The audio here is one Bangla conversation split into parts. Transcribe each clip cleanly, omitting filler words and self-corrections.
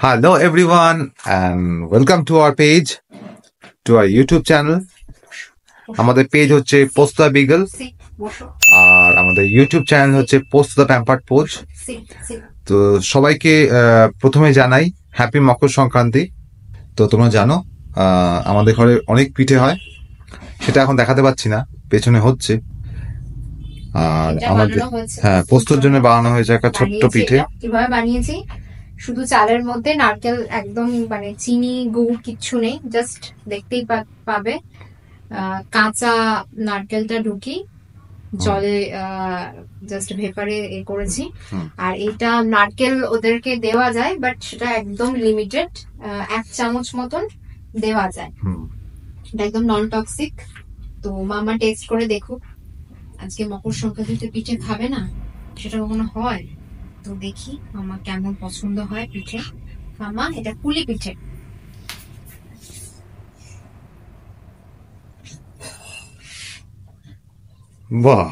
Hello everyone and welcome to our page, to our YouTube channel. আমাদের পেজ হচ্ছে পোস্ত দ্য বিগল আর আমাদের ইউটিউব চ্যানেল হচ্ছে পোস্ত দ্য প্যাম্পার্ড পোজ। তো সবাইকে প্রথমে জানাই হ্যাপি মকর সংক্রান্তি। তো তোমরা জানো আমাদের ঘরে অনেক পিঠে হয়, সেটা এখন দেখাতে পাচ্ছি না, পেছনে হচ্ছে। আর আমাদের পোস্তর জন্য বানানো হয়েছে একটা ছোট্ট পিঠে। কিভাবে বানিয়েছি, শুধু চালের মধ্যে নারকেল একদম মানে চিনি গুড় কিচ্ছু নেই, জাস্ট দেখতেই পাবে কাঁচা নারকেলটা ঢুকি জলে জাস্ট ভেপারে করেছি। আর এটা নারকেল ওদেরকে দেওয়া যায়, বাট সেটা একদম লিমিটেড, 1 চামচ মতন দেওয়া যায়, এটা একদম নন টক্সিক। তো মামা টেস্ট করে দেখুক, আজকে মকর সংক্রান্তিতে পিঠে খাবে না, সেটা কখনো হয়? তো দেখি মামা কেমন পছন্দ হয় পিঠে। মামা এটা পুলি পিঠে। বাহ,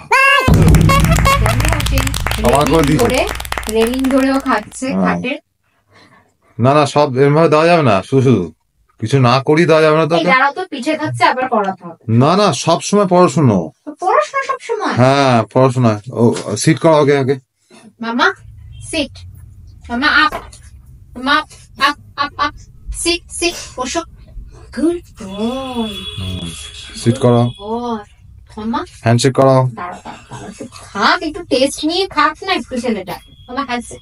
রেলিং ধরেও খাচ্ছে ঘাটের। না না, সব এভাবে দেওয়া যাবে না, শুধু কিছু না করি দেওয়া যাবে না। তো যারা তো পিঠে খাচ্ছে আবার পড়াতে হবে না, না সব সময় পড়াশোনা সব সময়। হ্যাঁ পড়াশোনা। ও সিট করো আগে আগে। মামা সিট, মামা আপ, মামা up up up, sit sit, বসো। গুড বয়, সিট করো। মামা হ্যান্ডশেক করো। খাক, একটু টেস্ট নিয়ে খাক না একটু ছেলেটা। মামা হ্যান্ডশেক।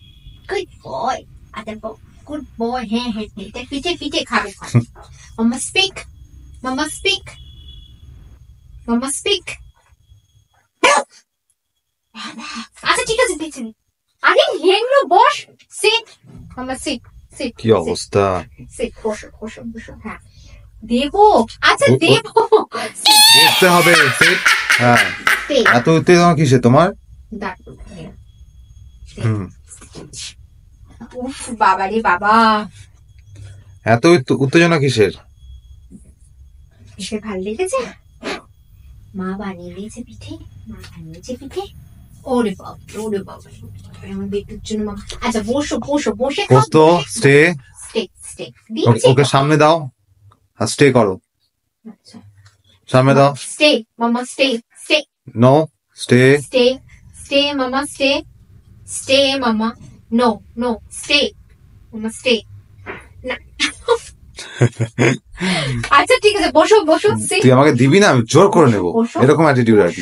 গুড বয়, আদর বয়, গুড বয়। হ্যাঁ হ্যাঁ, পিঠে পিঠে পিঠে খাবে। মামা স্পিক, মামা স্পিক, মামা স্পিক। আচ্ছা ঠিক আছে, পিছনে। আরে হেংলো, বস। সিট মামা, সিট সিট। কি অবস্থা? সিট, বসো বসো বসো। হ্যাঁ দেবো, আচ্ছা দেবো, বসতে হবে। সিট। হ্যাঁ, এত উত্তেজনা কিসে তোমার? উফ বাবা রে বাবা, এত উত্তেজনা কিসের? পিঠে ভালো লেগেছে? মা বানিয়ে দিয়েছে পিঠে, মা বানিয়েছে পিঠে। ওরে বাবা, ওরে বাবা, আমার বেটুর জন্য মা। আচ্ছা বসো বসো, বসে খাও। পোস্ত স্টে স্টে স্টে। ওকে সামনে দাও আর স্টে করো। আচ্ছা সামনে দাও। স্টে মামা, stay stay. No stay. Stay stay মামা, স্টে স্টে মামা। নো নো, স্টে মামা, স্টে। আচ্ছা ঠিক আছে, বসো বসো। তুই আমাকে দিবি না, আমি জোর করে নেবো, এরকম অ্যাটিটিউড আর কি।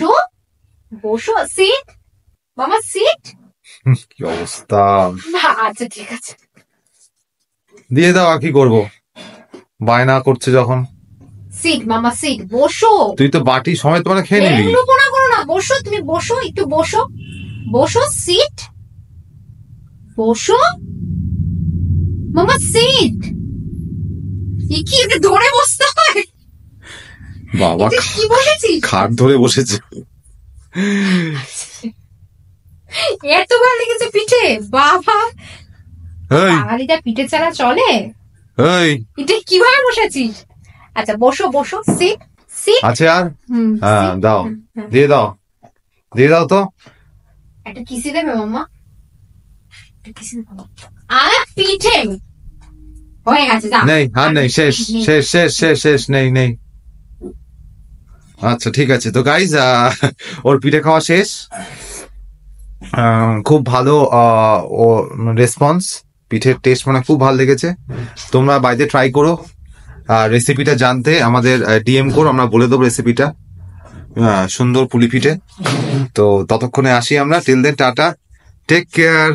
বসো, সিট মামা, সিট। কি অবস্থা? আচ্ছা ঠিক আছে, দিয়ে দাও, আর কি করবো, বায়না করছে যখন। সিট মামা, সিট। বসো, তুই তো বাটি সময় তোমার খেয়ে নিবি। এগুলো করো না, বসো তুমি, বসো একটু, বসো বসো। সিট, বসো মামা, সিট। কি এটা ধরে বসতে হয়? বাবা কি বলেছিস? খাট ধরে বসেছে। এত ভালো লেগেছে পিঠে, বাবা। বাঙালিটা পিঠে ছাড়া চলে? এটা কিভাবে বসেছিস? আচ্ছা বসো বসো, সিট সিট। আচ্ছা আর হ্যাঁ দাও, দিয়ে দাও, দিয়ে দাও তো। একটা কিসি দেবে মামা, একটা কিসি দেবে। আর পিঠে হয়ে গেছে, যা। নেই আর নেই, শেষ শেষ শেষ শেষ শেষ, নেই নেই। আচ্ছা ঠিক আছে। তো গাইজ, ওর পিঠে খাওয়া শেষ। খুব ভালো ও রেসপন্স, পিঠের টেস্ট মানে খুব ভালো লেগেছে। তোমরা বাড়িতে ট্রাই করো, রেসিপিটা জানতে আমাদের ডিএম করো, আমরা বলে দেবো রেসিপিটা। সুন্দর পুলি পিঠে। তো ততক্ষণে আসি আমরা, till then tata, take care.